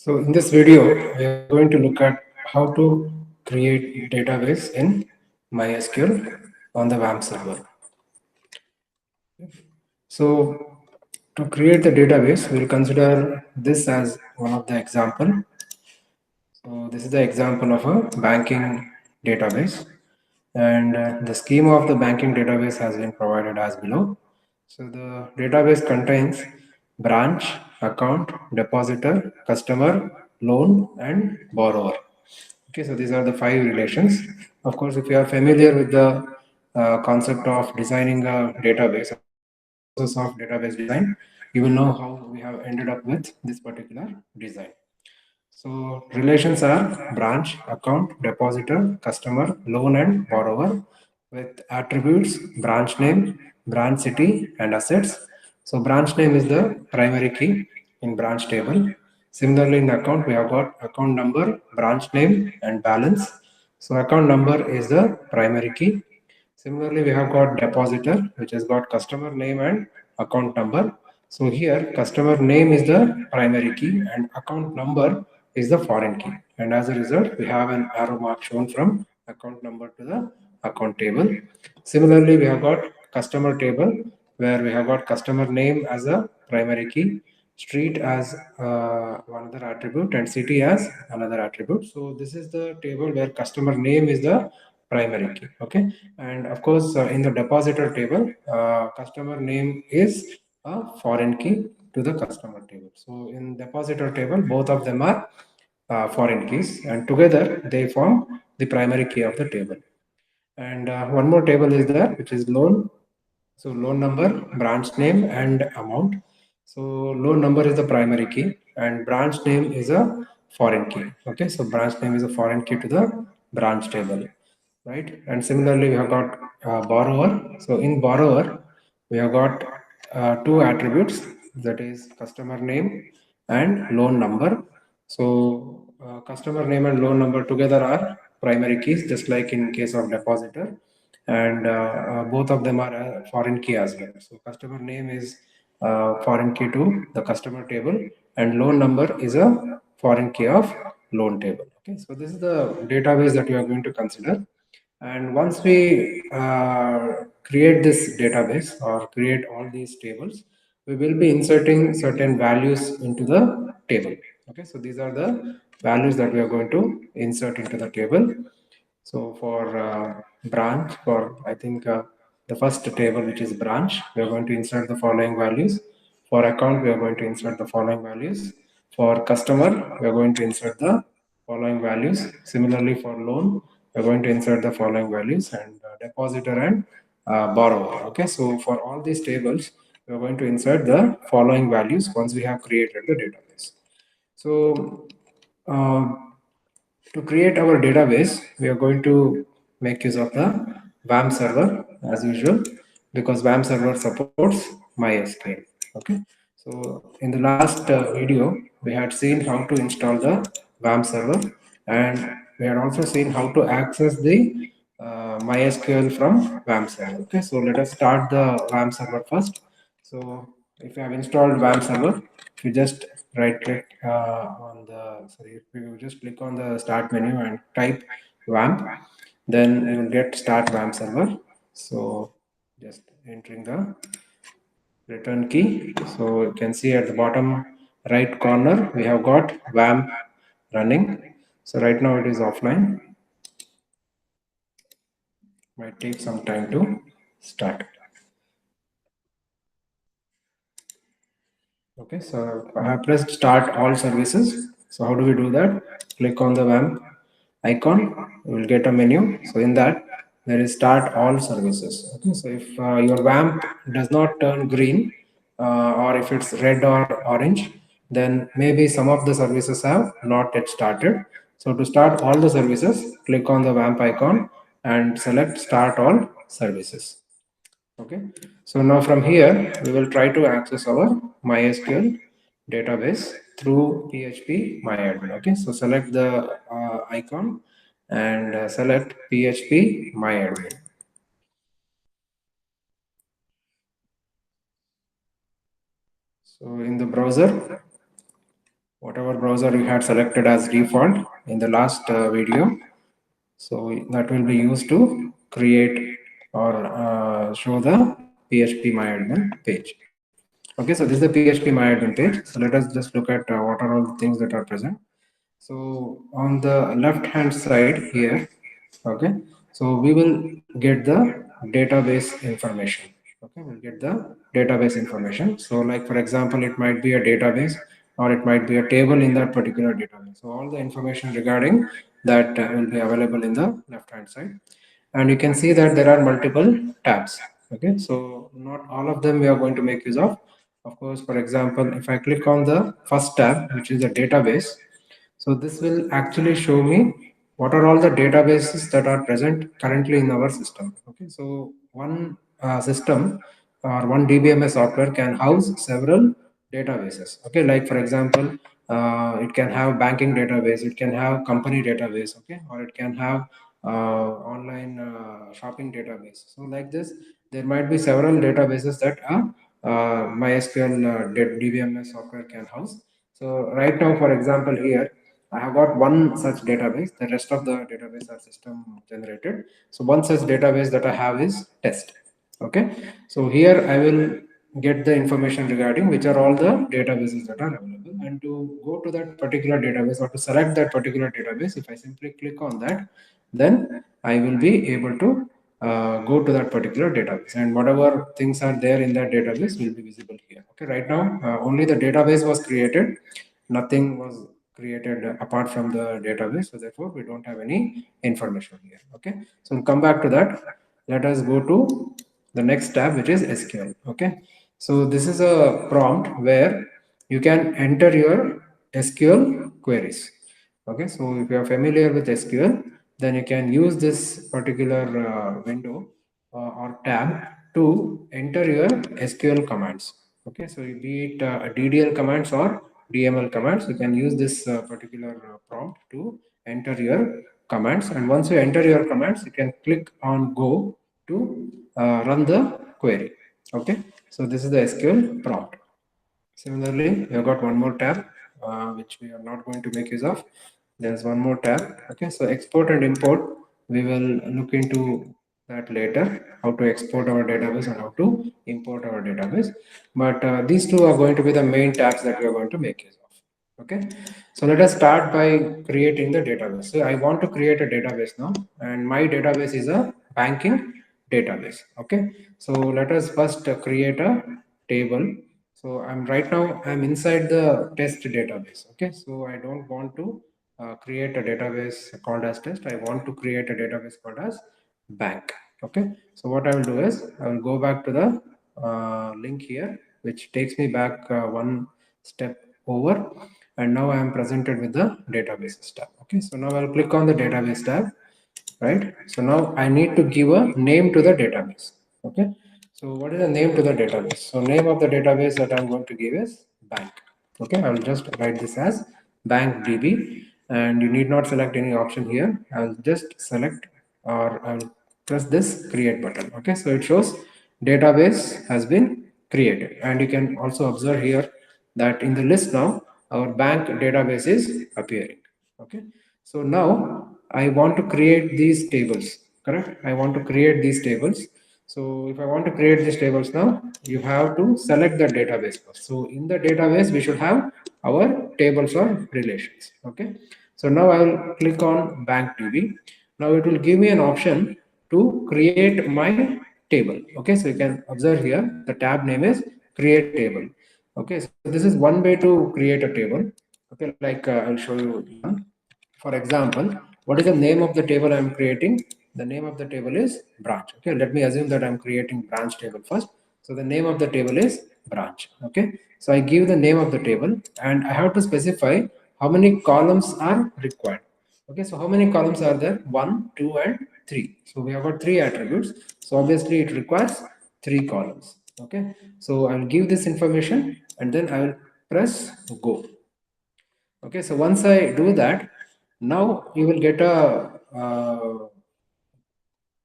So in this video, we are going to look at how to create database in MySQL on the WAMP server. So to create the database, we'll consider this as one of the example. So this is the example of a banking database, and the schema of the banking database has been provided as below. So the database contains branch, account, depositor, customer, loan, and borrower. Okay, so these are the five relations. Of course, if you are familiar with the concept of designing a database or the process of database design, you will know how we have ended up with this particular design. So relations are branch, account, depositor, customer, loan and borrower with attributes, branch name, branch city and assets. So branch name is the primary key in branch table. Similarly in account we have got account number, branch name and balance. So account number is the primary key. Similarly, we have got depositor, which has got customer name and account number. So here, customer name is the primary key and account number is the foreign key. And as a result, we have an arrow mark shown from account number to the account table. Similarly, we have got customer table where we have got customer name as a primary key, street as one other attribute and city as another attribute. So this is the table where customer name is the primary key. Okay, and of course in the depositor table customer name is a foreign key to the customer table. So in depositor table both of them are foreign keys and together they form the primary key of the table. And one more table is there which is loan. So loan number, branch name and amount. So loan number is the primary key and branch name is a foreign key. Okay, so branch name is a foreign key to the branch table, right? And similarly, we have got borrower. So in borrower, we have got two attributes, that is customer name and loan number. So customer name and loan number together are primary keys, just like in case of depositor, and both of them are a foreign key as well. So customer name is foreign key to the customer table and loan number is a foreign key of loan table. Okay, so this is the database that we are going to consider. And once we create this database or create all these tables, we will be inserting certain values into the table. Okay, so these are the values that we are going to insert into the table. So for branch, for I think the first table, which is branch, we are going to insert the following values. For account, we are going to insert the following values. For customer, we are going to insert the following values. Similarly, for loan, we are going to insert the following values and depositor and borrower. Okay, so for all these tables, we are going to insert the following values once we have created the database. So uh, to create our database, we are going to make use of the WAMP server as usual because WAMP server supports MySQL. Okay, so in the last video, we had seen how to install the WAMP server and we had also seen how to access the MySQL from WAMP server. Okay, so let us start the WAMP server first. So if you have installed WAMP server, if you just right click on the, sorry, if you just click on the start menu and type WAMP, then you will get start WAMP server. So just entering the return key. So you can see at the bottom right corner, we have got WAMP running. So right now it is offline. Might take some time to start. Okay, so I have pressed start all services. So how do we do that? Click on the WAMP icon, you will get a menu. So in that there is start all services. Okay, so if your WAMP does not turn green or if it's red or orange, then maybe some of the services have not yet started. So to start all the services, click on the WAMP icon and select start all services. Okay, so now from here we will try to access our MySQL database through PHPMyAdmin. Okay, so select the icon and select PHPMyAdmin. So in the browser, whatever browser you had selected as default in the last video. So that will be used to create or show the PHPMyAdmin page. Okay, so this is the PHPMyAdmin page. So let us just look at what are all the things that are present. So on the left hand side here, okay, so we will get the database information. Okay, we'll get the database information. So like for example, it might be a database or it might be a table in that particular database. So all the information regarding that will be available in the left hand side. And you can see that there are multiple tabs. Okay, so not all of them we are going to make use of. Of course, for example, if I click on the first tab, which is the database, so this will actually show me what are all the databases that are present currently in our system. Okay, so one system or one DBMS software can house several databases. Okay, like for example, it can have banking database, it can have company database, okay, or it can have online shopping database. So like this, there might be several databases that MySQL DBMS software can house. So right now, for example, here I have got one such database. The rest of the database are system generated. So one such database that I have is test. Okay. So here I will get the information regarding which are all the databases that are available. And to go to that particular database or to select that particular database, if I simply click on that, then I will be able to go to that particular database, and whatever things are there in that database will be visible here. Okay, right now only the database was created, nothing was created apart from the database, so therefore we don't have any information here. Okay, so we'll come back to that. Let us go to the next tab, which is SQL. Okay, so this is a prompt where you can enter your SQL queries. Okay, so if you are familiar with SQL, then you can use this particular window or tab to enter your SQL commands. Okay, so be it DDL commands or DML commands, you can use this particular prompt to enter your commands. And once you enter your commands, you can click on go to run the query. Okay, so this is the SQL prompt. Similarly, we have got one more tab which we are not going to make use of. There's one more tab. Okay, so export and import, we will look into that later, how to export our database and how to import our database. But these two are going to be the main tabs that we are going to make use of. Okay, so let us start by creating the database. So I want to create a database now, and my database is a banking database. Okay, so let us first create a table. So I'm inside the test database. Okay, so I don't want to create a database called as test. I want to create a database called as bank. Okay, so what I will do is I will go back to the link here, which takes me back one step over, and now I am presented with the database tab. Okay, so now I'll click on the database tab, right? So now I need to give a name to the database. Okay, so what is the name to the database? So name of the database that I'm going to give is bank. Okay, I'll just write this as bank DB, and you need not select any option here. I'll just select, or I'll press this create button. Okay, so it shows database has been created, and you can also observe here that in the list now our bank database is appearing. Okay, so now I want to create these tables, correct? I want to create these tables. So if I want to create these tables now, you have to select the database first. So in the database, we should have our tables or relations. Okay. So now I will click on bank DB. Now it will give me an option to create my table. Okay. So you can observe here, the tab name is create table. Okay. So this is one way to create a table. Okay. Like I'll show you one. For example, what is the name of the table I'm creating? The name of the table is branch. Okay, let me assume that I'm creating branch table first. So the name of the table is branch. Okay, so I give the name of the table, and I have to specify how many columns are required. Okay, so how many columns are there? 1, 2, and 3. So we have got 3 attributes. So obviously it requires 3 columns. Okay, so I'll give this information and then I will press go. Okay, so once I do that, now you will get a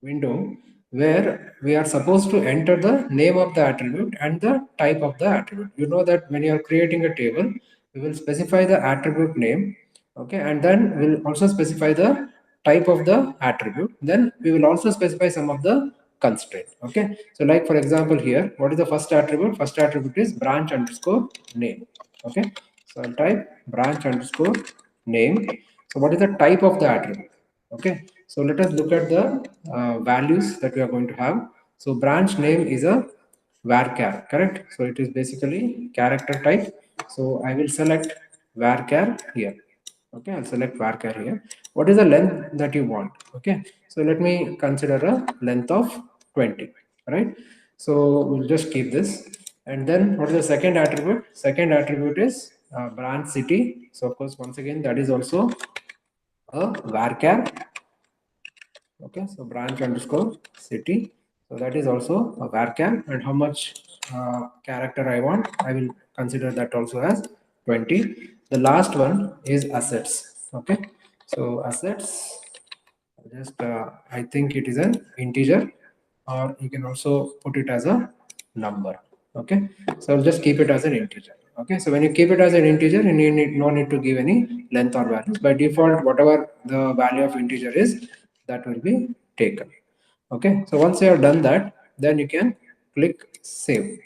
window where we are supposed to enter the name of the attribute and the type of the attribute. You know that when you are creating a table, we will specify the attribute name, okay, and then we'll also specify the type of the attribute. Then we will also specify some of the constraint. Okay, so like for example here, what is the first attribute? First attribute is branch underscore name. Okay, so I'll type branch underscore name. So what is the type of the attribute? Okay, so let us look at the values that we are going to have. So branch name is a varchar, correct? So it is basically character type. So I will select varchar here. Okay, I'll select varchar here. What is the length that you want? Okay, so let me consider a length of 20, right? So we'll just keep this. And then what is the second attribute? Second attribute is branch city. So of course, once again, that is also a varchar. Okay, so branch underscore city. So that is also a varchar, and how much character I want, I will consider that also as 20. The last one is assets. Okay, so assets, just I think it is an integer, or you can also put it as a number. Okay, so I'll just keep it as an integer. Okay, so when you keep it as an integer, and you need no need to give any length or values. By default, whatever the value of integer is, that will be taken. Okay, so once you have done that, then you can click save.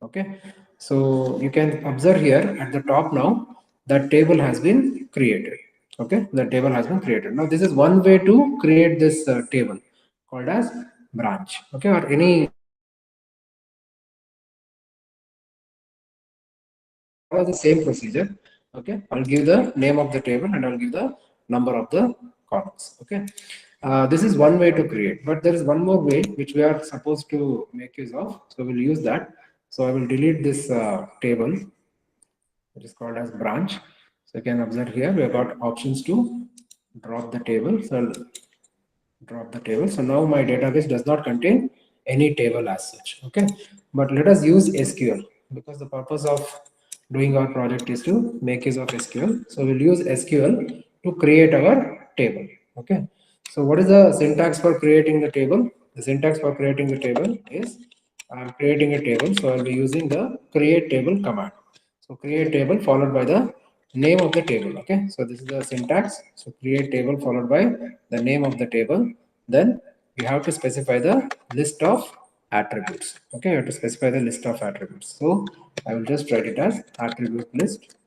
Okay, so you can observe here at the top now that table has been created. Okay, the table has been created. Now this is one way to create this table called as branch. Okay, or any follow the same procedure. Okay, I'll give the name of the table and I'll give the number of the columns. Okay, this is one way to create, but there is one more way which we are supposed to make use of, so we'll use that. So I will delete this table, which is called as branch. So you can observe here we have got options to drop the table. So I'll drop the table. So now my database does not contain any table as such. Okay, but let us use SQL, because the purpose of doing our project is to make use of SQL. So we'll use SQL to create our table. Okay, so what is the syntax for creating the table? The syntax for creating the table is I'm creating a table, so I'll be using the create table command. So create table followed by the name of the table. Okay, so this is the syntax. So create table followed by the name of the table. Then you have to specify the list of attributes. Okay, you have to specify the list of attributes. So I will just write it as attribute list.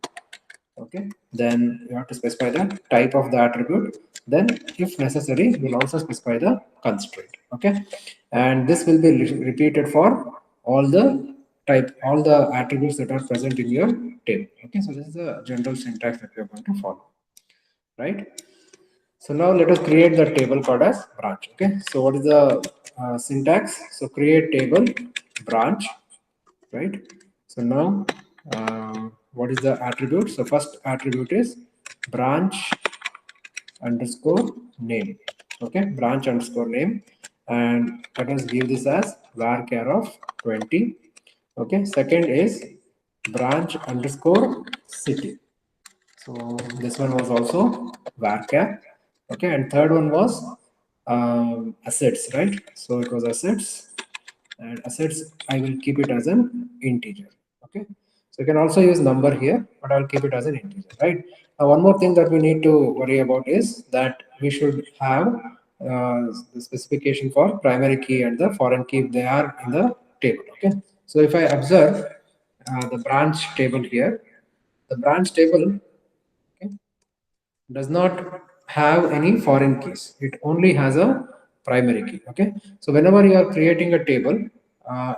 Okay, then you have to specify the type of the attribute. Then if necessary, you will also specify the constraint. Okay, and this will be repeated for all the attributes that are present in your table. Okay, so this is the general syntax that we are going to follow, right? So now let us create the table called as branch. Okay, so what is the syntax? So create table branch, right? So now what is the attribute? So first attribute is branch underscore name. Okay, branch underscore name, and let us give this as varchar of 20. Okay, second is branch underscore city. So this one was also varchar. Okay, and third one was assets, right? So it was assets, and assets I will keep it as an integer. Okay, so you can also use number here, but I'll keep it as an integer, right? Now one more thing that we need to worry about is that we should have the specification for primary key and the foreign key if they are in the table. Okay, so if I observe the branch table here, the branch table, okay, does not have any foreign keys. It only has a primary key. Okay, so whenever you are creating a table,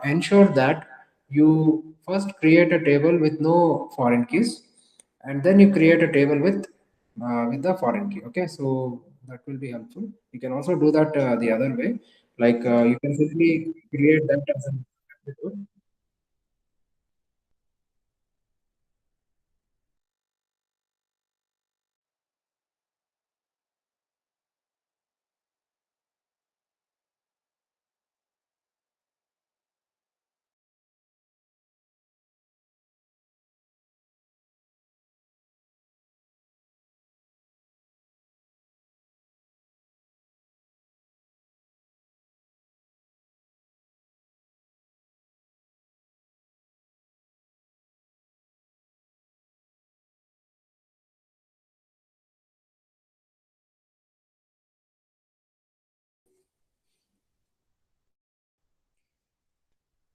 ensure that you first create a table with no foreign keys, and then you create a table with the foreign key. Okay, so that will be helpful. You can also do that the other way, like you can simply create that as a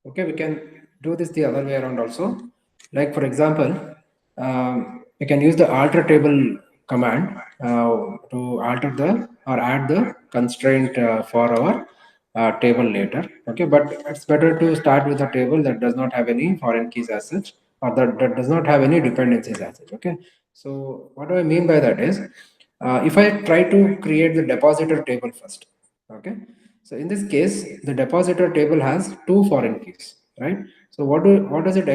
Okay, we can do this the other way around also. Like for example, we can use the alter table command to alter the or add the constraint for our table later. Okay, but it's better to start with a table that does not have any foreign keys as such, or that does not have any dependencies as such. Okay, so what do I mean by that is, if I try to create the depositor table first. Okay, so in this case, the depositor table has two foreign keys, right? So what does it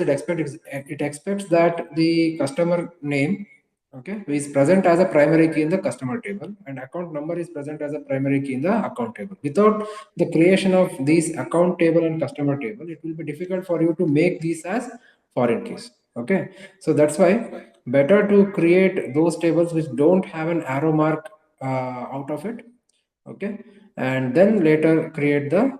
expect? It expects that the customer name, okay, is present as a primary key in the customer table, and account number is present as a primary key in the account table. Without the creation of these account table and customer table, it will be difficult for you to make these as foreign keys. Okay, so that's why better to create those tables which don't have an arrow mark out of it. Okay, and then later create the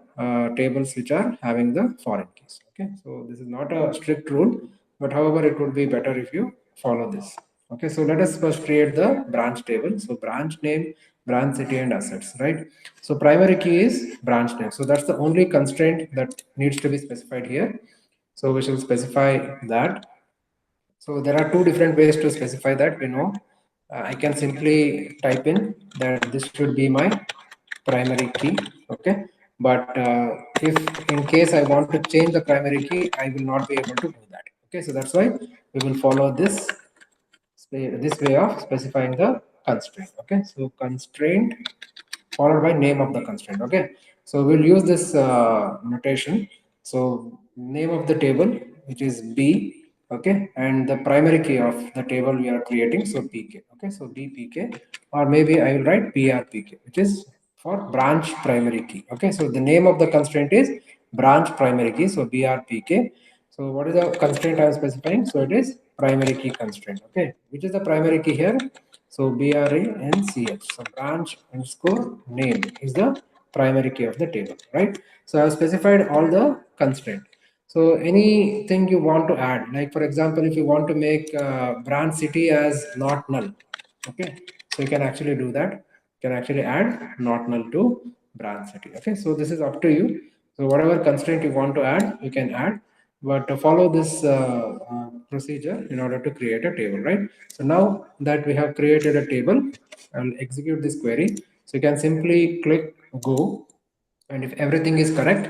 tables which are having the foreign keys. Okay, so this is not a strict rule, but however it would be better if you follow this. Okay, so let us first create the branch table. So branch name, branch city and assets, right? So primary key is branch name, so that's the only constraint that needs to be specified here. So we shall specify that. So there are two different ways to specify that. We know I can simply type in that this should be my primary key. Okay, but if in case I want to change the primary key, I will not be able to do that. Okay, so that's why we will follow this way of specifying the constraint. Okay, so constraint followed by name of the constraint. Okay, so we'll use this notation. So name of the table, which is B. Okay, and the primary key of the table we are creating, so PK. Okay, so BPK, or maybe I will write PRPK, which is for branch primary key. Okay, so the name of the constraint is branch primary key, so BRPK. So what is the constraint I am specifying? So it is primary key constraint. Okay, which is the primary key here? So BRANCH. So branch underscore name is the primary key of the table, right? So I have specified all the constraint. So anything you want to add, like for example, if you want to make branch city as not null, okay, so you can actually do that. You can actually add not null to branch city. Okay, so this is up to you. So whatever constraint you want to add, you can add, but follow this procedure in order to create a table, right? So now that we have created a table, I'll execute this query. So you can simply click go, and if everything is correct,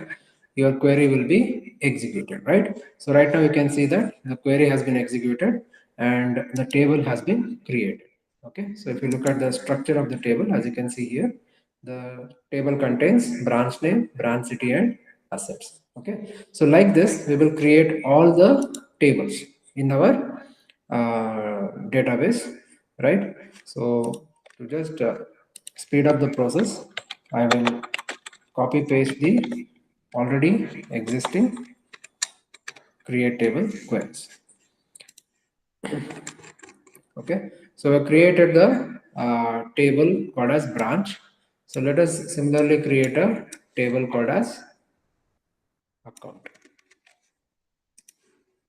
your query will be executed, right? So right now you can see that the query has been executed and the table has been created. Okay, so if you look at the structure of the table, as you can see here, the table contains branch name, branch city and assets. Okay, so like this we will create all the tables in our database, right? So to just speed up the process, I will copy paste the already existing create table queries. Okay, so we created the table called as branch. So let us similarly create a table called as account.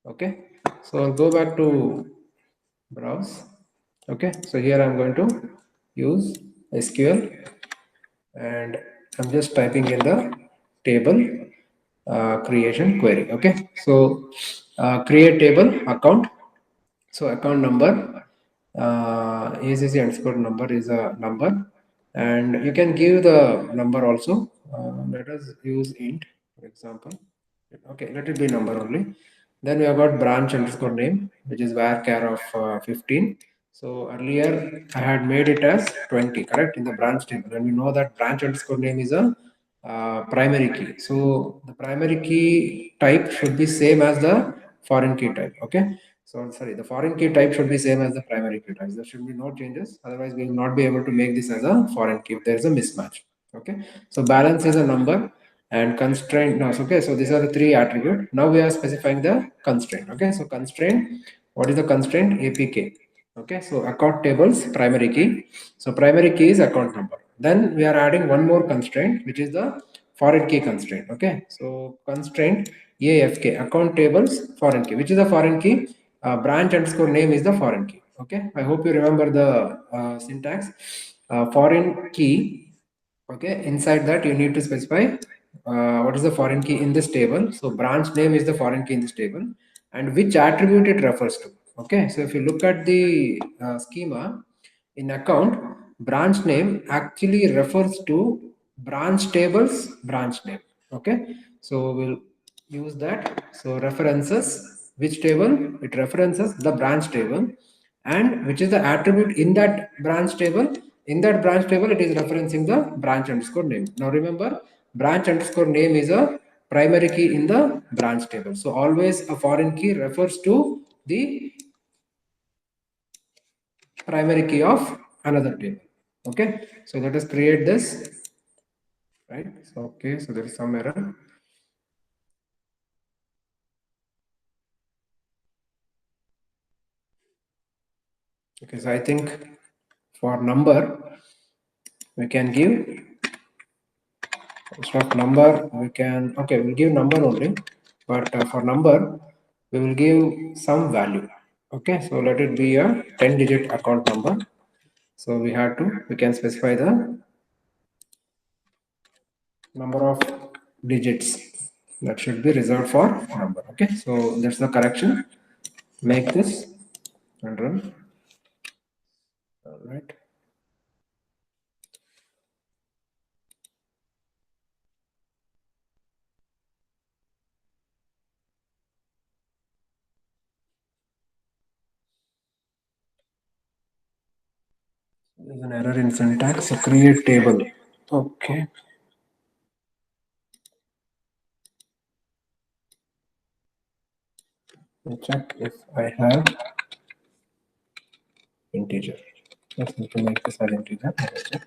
Okay, so I'll go back to browse. Okay, so here I'm going to use SQL, and I'm just typing in the table creation query. Okay, so create table account. So account number, ACC underscore number is a number, and you can give the number also. Let us use int, for example. Okay, let it be number only. Then we have got branch underscore name, which is varchar of 15. So earlier I had made it as 20, correct, in the branch table, and we know that branch underscore name is a primary key. So the primary key type should be same as the foreign key type. Okay, so sorry, the foreign key type should be same as the primary key type. There should be no changes. Otherwise, we will not be able to make this as a foreign key if there is a mismatch. Okay, so balance is a number and constraint. No, okay, so these are the three attributes. Now we are specifying the constraint. Okay, so constraint. What is the constraint? APK. Okay, so account tables primary key. So primary key is account number. Then we are adding one more constraint, which is the foreign key constraint. Okay, so constraint AFK, account tables foreign key. Which is the foreign key? Branch underscore name is the foreign key. Okay, I hope you remember the syntax. Foreign key. Okay, inside that you need to specify what is the foreign key in this table. So branch name is the foreign key in this table, and which attribute it refers to. Okay, so if you look at the schema in account, branch name actually refers to branch tables branch name. Okay, so we'll use that. So references which table? It references the branch table, and which is the attribute in that branch table. In that branch table, it is referencing the branch underscore name. Now remember, branch underscore name is a primary key in the branch table. So always a foreign key refers to the primary key of another table. Okay, so let us create this, right? So okay, so there is some error. Okay, so I think for number we can give, instead of number we can, okay, we'll give number only, but for number we will give some value. Okay, so let it be a 10-digit account number. So we can specify the number of digits that should be reserved for number. Okay, so that's the correction. Make this and run. All right. There's an error in syntax. So create table. Okay. Let check if I have integer. Let's need to make this as integer. Let's check.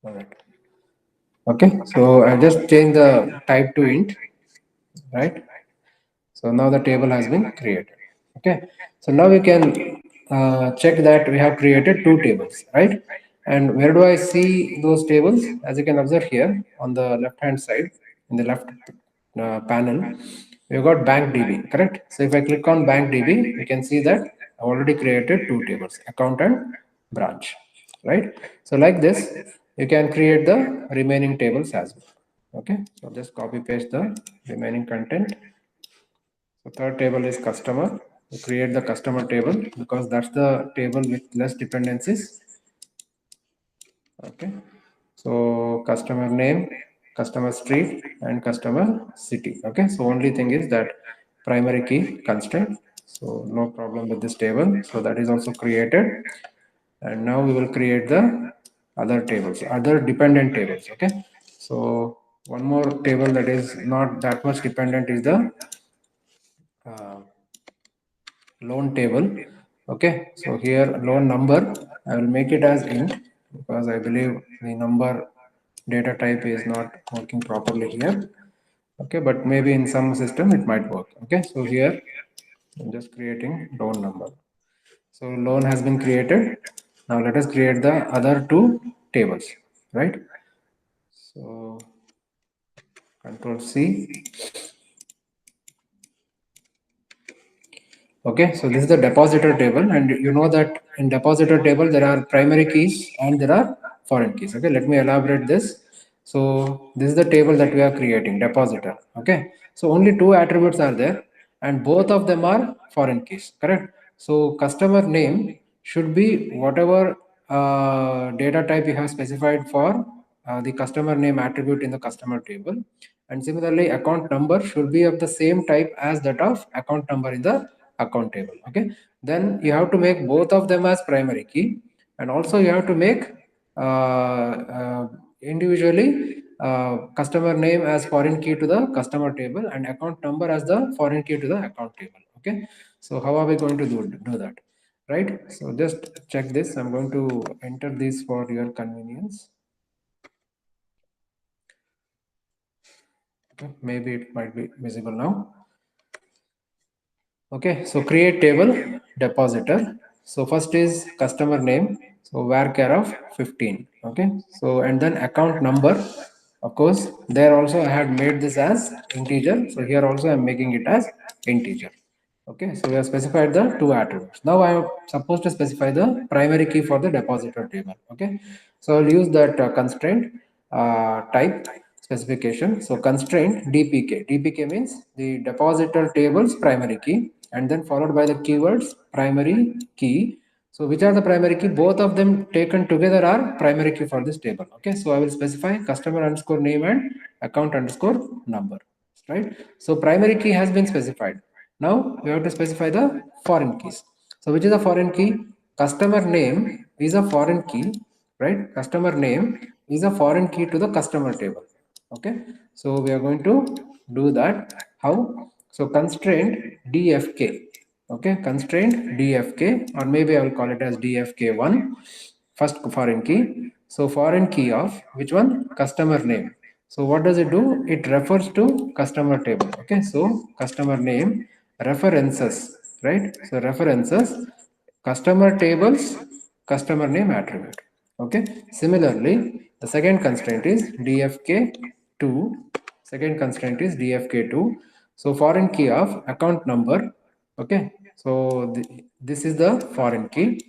All right. Okay. So I just changed the type to int, right? So now the table has been created. Okay. So now we can check that we have created two tables, right? And where do I see those tables? As you can observe here on the left hand side, in the left panel, we've got bank DB, correct? So if I click on bank DB, we can see that I've already created two tables, account and branch, right? So like this, you can create the remaining tables as well. Okay. So just copy paste the remaining content. So third table is customer. We create the customer table because that's the table with less dependencies. Okay. So customer name, customer street, and customer city. Okay. So only thing is that primary key constraint. So no problem with this table. So that is also created. And now we will create the other tables, other dependent tables. Okay. So one more table that is not that much dependent is the uh, loan table. Okay, so here loan number, I will make it as int because I believe the number data type is not working properly here. Okay, but maybe in some system it might work. Okay, so here I'm just creating loan number. So loan has been created. Now let us create the other two tables, right? So control C. Okay, so this is the depositor table, and you know that in depositor table there are primary keys and there are foreign keys. Okay, let me elaborate this. So this is the table that we are creating, depositor. Okay, so only two attributes are there, and both of them are foreign keys. Correct. So customer name should be whatever data type you have specified for the customer name attribute in the customer table, and similarly account number should be of the same type as that of account number in the account table. Okay, then you have to make both of them as primary key, and also you have to make individually customer name as foreign key to the customer table and account number as the foreign key to the account table. Okay, so how are we going to do that, right? So just check this. I'm going to enter this for your convenience. Okay, maybe it might be visible now. Okay, so create table depositor. So first is customer name. So varchar of 15. Okay, so and then account number. Of course, there also I had made this as integer. So here also I'm making it as integer. Okay, so we have specified the two attributes. Now I am supposed to specify the primary key for the depositor table. Okay, so I'll use that constraint type specification. So constraint dpk means the depositor table's primary key, and then followed by the keywords primary key. So which are the primary key? Both of them taken together are primary key for this table. Okay, so I will specify customer underscore name and account underscore number, right? So primary key has been specified. Now we have to specify the foreign keys. So which is a foreign key? Customer name is a foreign key, right? Customer name is a foreign key to the customer table. Okay, so we are going to do that. How? So constraint dfk. Okay, constraint dfk, or maybe I will call it as dfk1, first foreign key. So foreign key of which one? Customer name. So what does it do? It refers to customer table. Okay, so customer name references, right? So references customer tables customer name attribute. Okay, similarly the second constraint is dfk2. Second constraint is dfk2. So foreign key of account number. Okay, so this is the foreign key,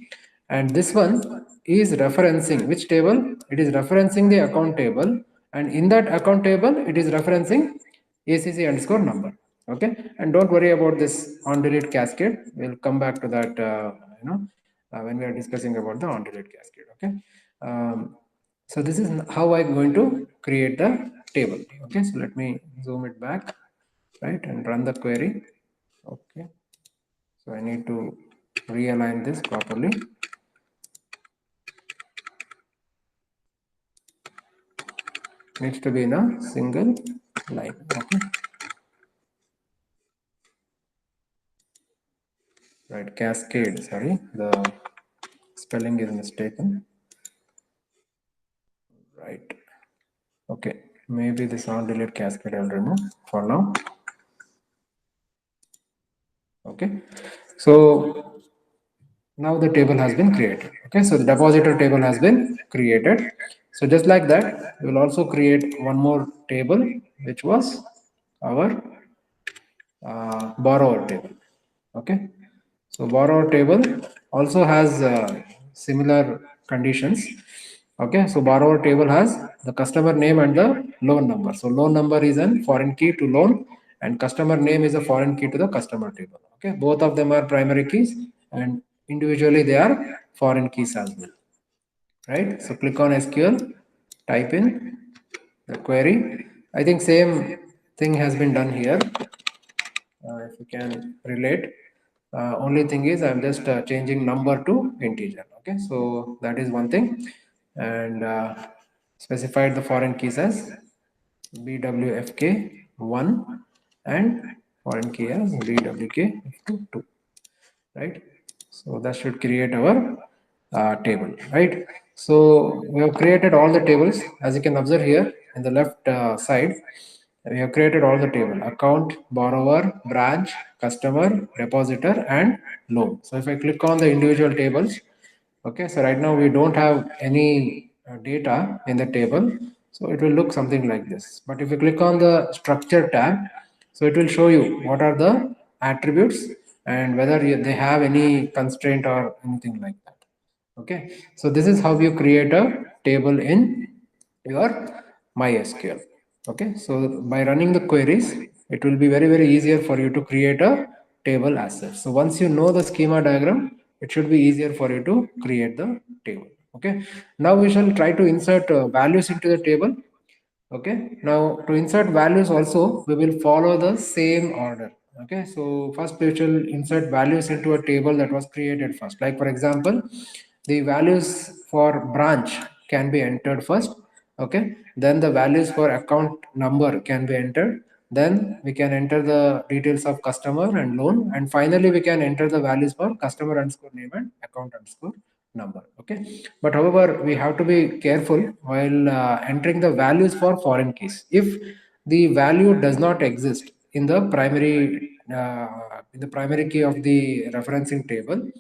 and this one is referencing which table? It is referencing the account table, and in that account table it is referencing acc underscore number. Okay, and don't worry about this on delete cascade. We'll come back to that when we are discussing about the on delete cascade. Okay, um, so this is how I'm going to create the table. Okay, so let me zoom it back, right, and run the query. Okay, so I need to realign this properly. Needs to be in a single line. Okay, right, cascade, sorry, the spelling is mistaken. Right, okay, maybe this on delete cascade I'll remove for now. Okay, so now the table has been created. Okay, so the depositor table has been created. So just like that, we will also create one more table, which was our borrower table. Okay, so borrower table also has similar conditions. Okay, so borrower table has the customer name and the loan number. So loan number is a foreign key to loan, and customer name is a foreign key to the customer table. Okay, both of them are primary keys, and individually they are foreign keys as well, right? So click on SQL, type in the query. I think same thing has been done here. If you can relate, only thing is I'm just changing number to integer. Okay, so that is one thing, and specified the foreign keys as bwfk1 and foreign key as bwk2, right? So that should create our table, right? So we have created all the tables. As you can observe here in the left side, we have created all the table: account, borrower, branch, customer, depositor, and loan. So if I click on the individual tables, okay, so right now we don't have any data in the table, so it will look something like this. But if you click on the structure tab, so it will show you what are the attributes and whether they have any constraint or anything like that. Okay, so this is how you create a table in your MySQL. Okay, so by running the queries, it will be very easier for you to create a table as such. So once you know the schema diagram, it should be easier for you to create the table. Okay, now we shall try to insert values into the table. Okay, now to insert values also we will follow the same order. Okay, so first we shall insert values into a table that was created first. Like for example, the values for branch can be entered first. Okay, then the values for account number can be entered, then we can enter the details of customer and loan, and finally we can enter the values for customer underscore name and account underscore number. Okay, but however we have to be careful while entering the values for foreign keys. If the value does not exist in the primary key of the referencing table,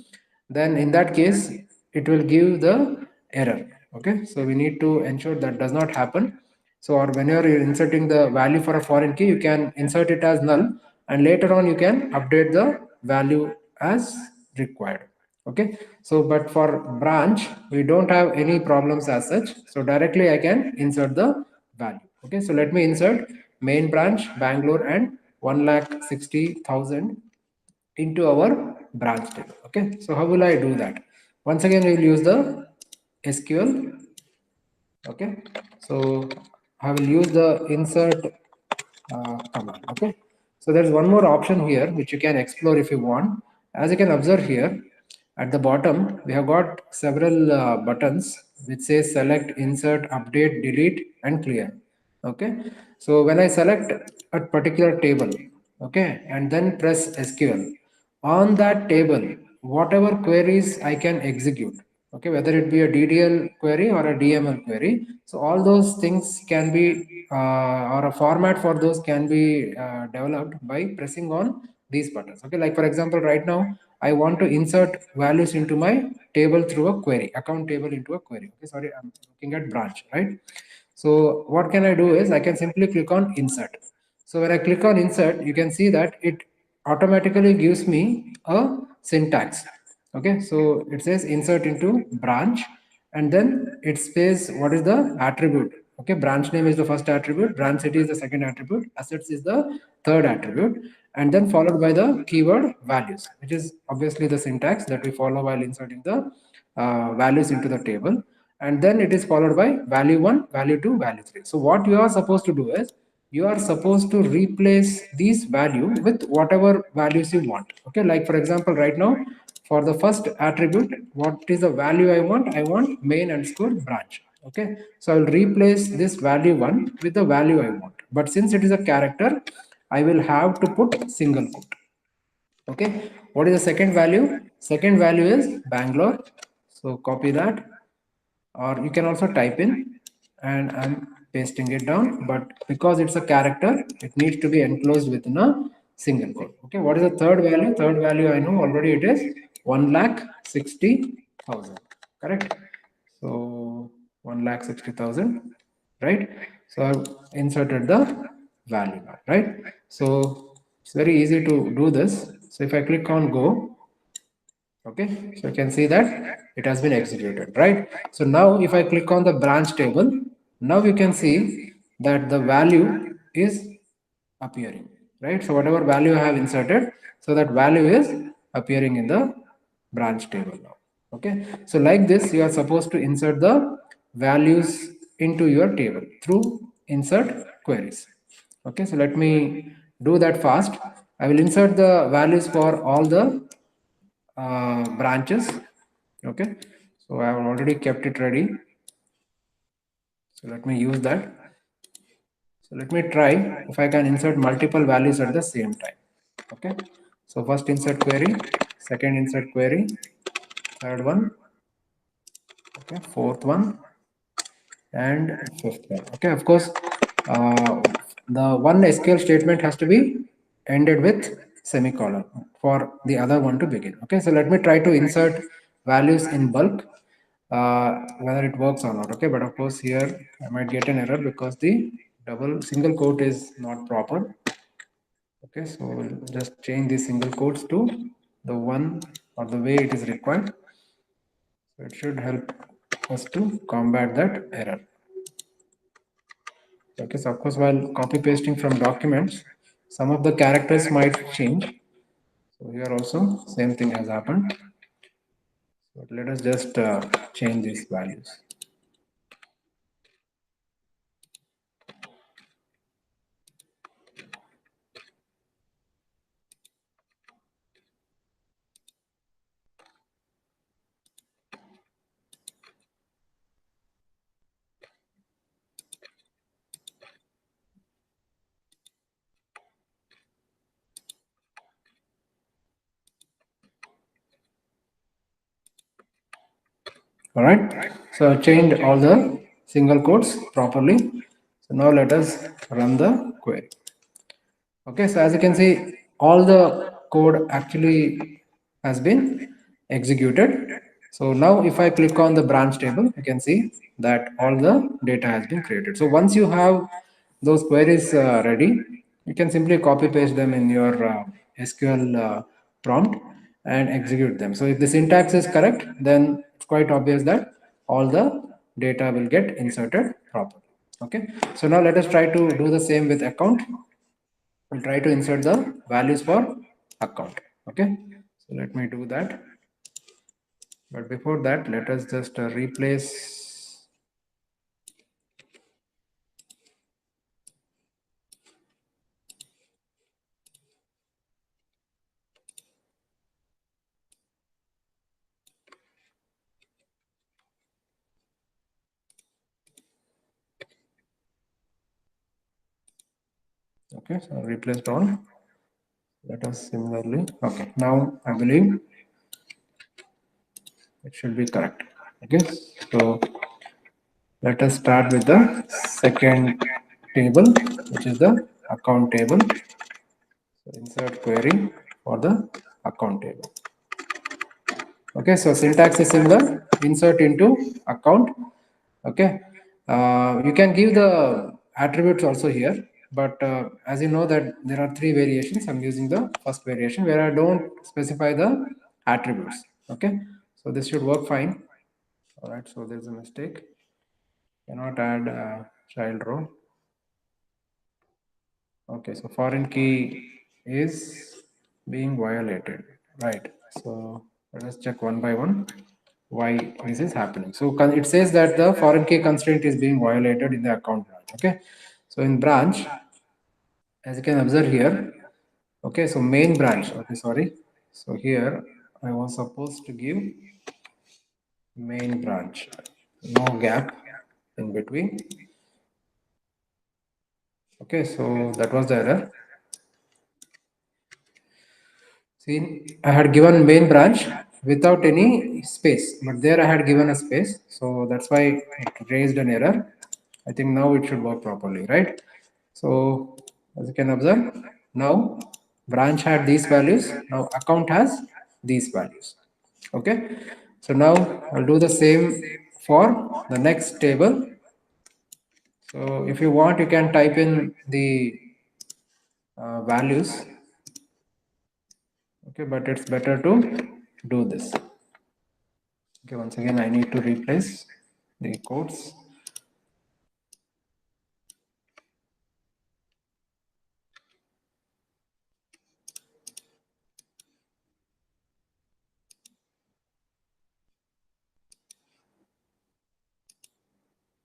then in that case it will give the error. Okay, so we need to ensure that does not happen. So or whenever you're inserting the value for a foreign key, you can insert it as null, and later on you can update the value as required. Okay, so but for branch we don't have any problems as such, so directly I can insert the value. Okay, so let me insert main branch Bangalore and 1,60,000 into our branch table. Okay, so how will I do that? Once again we will use the SQL. Okay, so I will use the insert command. Okay, so there's one more option here which you can explore if you want. As you can observe here at the bottom we have got several buttons which says select, insert, update, delete and clear. Okay, so when I select a particular table, okay, and then press SQL on that table, whatever queries I can execute, okay, whether it be a DDL query or a DML query, so all those things can be or a format for those can be developed by pressing on these buttons. Okay, like for example right now I want to insert values into my table through a query, account table into a query. Okay, sorry, I'm looking at branch, right? So what can I do is I can simply click on insert. So when I click on insert, you can see that it automatically gives me a syntax. Okay, so it says insert into branch and then it says what is the attribute. Okay, branch name is the first attribute, branch city is the second attribute, assets is the third attribute, and then followed by the keyword values, which is obviously the syntax that we follow while inserting the values into the table, and then it is followed by value 1, value 2, value 3. So what you are supposed to do is you are supposed to replace these value with whatever values you want. Okay, like for example right now for the first attribute, what is the value I want? I want main underscore branch. Okay, so I will replace this value 1 with the value I want, but since it is a character I will have to put single quote. Okay, what is the second value? Second value is Bangalore, so copy that, or you can also type in, and I'm pasting it down, but because it's a character it needs to be enclosed within a single quote. Okay, what is the third value? Third value I know already, it is 1,60,000, correct? So 1,60,000, right? So I've inserted the value now, right? So it's very easy to do this. So if I click on go, okay, so you can see that it has been executed, right? So now if I click on the branch table, now you can see that the value is appearing, right? So whatever value I have inserted, so that value is appearing in the branch table now. Okay, so like this you are supposed to insert the values into your table through insert queries. Okay, so let me do that fast. I will insert the values for all the branches. Okay, so I have already kept it ready, so let me use that. So let me try if I can insert multiple values at the same time. Okay, so first insert query, second insert query, third one, okay, fourth one and fifth one. Okay, of course the one SQL statement has to be ended with semicolon for the other one to begin. Okay, so let me try to insert values in bulk, whether it works or not. Okay, but of course here I might get an error because the double single quote is not proper. Okay, so we'll just change the single quotes to the one or the way it is required. So it should help us to combat that error. Okay, so of course while copy pasting from documents, some of the characters might change. So here also same thing has happened. So let us just change these values. All right, so I've changed all the single quotes properly. So now let us run the query. Okay, so as you can see, all the code actually has been executed. So now if I click on the branch table, you can see that all the data has been created. So once you have those queries ready, you can simply copy paste them in your SQL prompt and execute them. So if the syntax is correct, then it's quite obvious that all the data will get inserted properly. Okay, so now let us try to do the same with account. We'll try to insert the values for account. Okay, so let me do that. But before that, let us just replace. Okay, so replaced all. Let us similarly. Okay, now I believe it should be correct. Okay, so let us start with the second table, which is the account table. So insert query for the account table. Okay, so syntax is similar. Insert into account. Okay, you can give the attributes also here, but as you know that there are three variations. I'm using the first variation where I don't specify the attributes. Okay, so this should work fine. All right, so there's a mistake. Cannot add child row. Okay, so foreign key is being violated, right? So let us check one by one why this is happening. So it says that the foreign key constraint is being violated in the account branch. Okay, so in branch, as you can observe here, okay, so main branch. Okay, sorry. So here I was supposed to give main branch, no gap in between. Okay, so that was the error. See, I had given main branch without any space, but there I had given a space, so that's why it raised an error. I think now it should work properly, right? So as you can observe, now branch had these values, now account has these values. Okay, so now I'll do the same for the next table. So if you want, you can type in the values. Okay, but it's better to do this. Okay, once again, I need to replace the codes.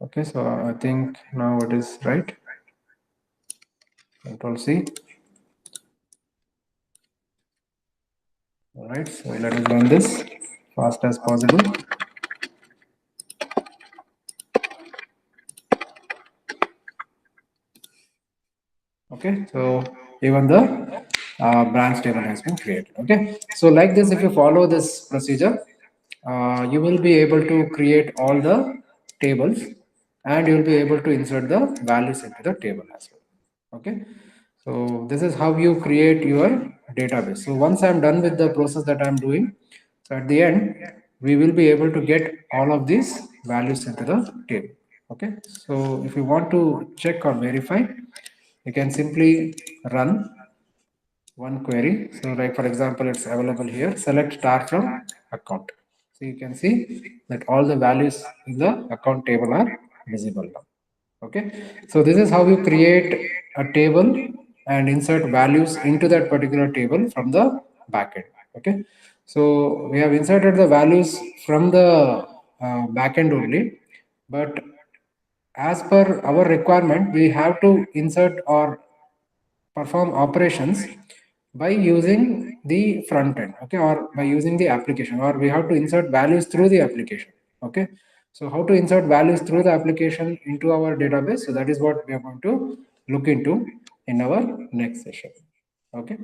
Okay, so I think now it is right. Control C. All right, so let us run this fast as possible. Okay, so even the branch table has been created. Okay, so like this, if you follow this procedure, you will be able to create all the tables and you will be able to insert the values into the table as well. Okay, so this is how you create your database. So once I'm done with the process that I'm doing, so at the end, we will be able to get all of these values into the table. Okay, so if you want to check or verify, you can simply run one query. So like for example, it's available here. Select star from account. So you can see that all the values in the account table are visible now. Okay, so this is how you create a table and insert values into that particular table from the backend. Okay, so we have inserted the values from the backend only, but as per our requirement, we have to insert or perform operations by using the front end, okay, or by using the application, or we have to insert values through the application. Okay, so how to insert values through the application into our database, so that is what we are going to look into in our next session. Okay.